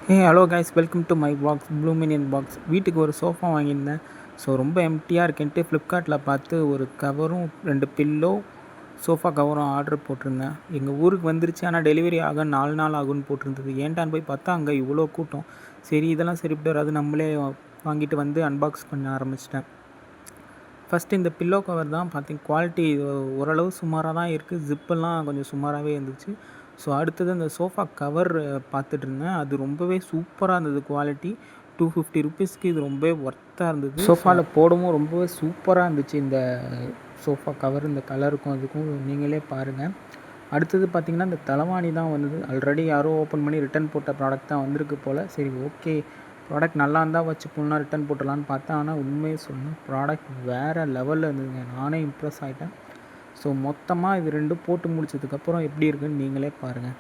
Hello guys, welcome to my box blue minion box. வீட்டுக்கு ஒரு sofa வாங்கியிருந்தேன். So ரொம்ப எம்டியாக இருக்குன்ட்டு ஃப்ளிப்கார்ட்டில் பார்த்து ஒரு கவரும் 2 பில்லோ சோஃபா கவரும் ஆர்டர் போட்டிருந்தேன். எங்கள் ஊருக்கு வந்துருச்சு, ஆனால் டெலிவரி ஆக 4 நாள் ஆகும்னு போட்டிருந்தது. ஏன்டான்னு போய் பார்த்தா அங்கே இவ்வளோ கூட்டம். சரி, இதெல்லாம் சரிப்பட்டு வராது, நம்மளே வாங்கிட்டு வந்து அன்பாக்ஸ் பண்ண ஆரம்பிச்சிட்டேன். ஃபஸ்ட்டு இந்த பில்லோ கவர் தான் பார்த்தீங்க, குவாலிட்டி ஓரளவு சுமாராக தான் இருக்குது. ஜிப்பெல்லாம் கொஞ்சம் சுமாராகவே இருந்துச்சு. ஸோ அடுத்தது அந்த சோஃபா கவர் பார்த்துட்டு இருந்தேன். அது ரொம்பவே சூப்பராக இருந்தது. குவாலிட்டி 250 ருபீஸ்க்கு இது ரொம்பவே ஒர்த்தாக இருந்தது. சோஃபாவில் போடவும் ரொம்பவே சூப்பராக இருந்துச்சு இந்த சோஃபா கவர். இந்த கலருக்கும் அதுக்கும் நீங்களே பாருங்கள். அடுத்தது பார்த்திங்கன்னா இந்த தலைவாணி தான் வந்தது. ஆல்ரெடி யாரோ ஓப்பன் பண்ணி ரிட்டன் போட்ட ப்ராடக்ட் தான் வந்திருக்கு போல். சரி, ஓகே, ப்ராடக்ட் நல்லா இருந்தால் வச்சு போனால் ரிட்டன் போட்டுடலான்னு பார்த்தேன். ஆனால் உண்மையை சொன்னேன், ப்ராடக்ட் வேறு லெவலில் இருந்ததுங்க. நானே இம்ப்ரெஸ் ஆகிட்டேன். ஸோ மொத்தமாக இது 2 போட்டு முடிச்சதுக்கப்புறம் எப்படி இருக்குன்னு நீங்களே பாருங்கள்.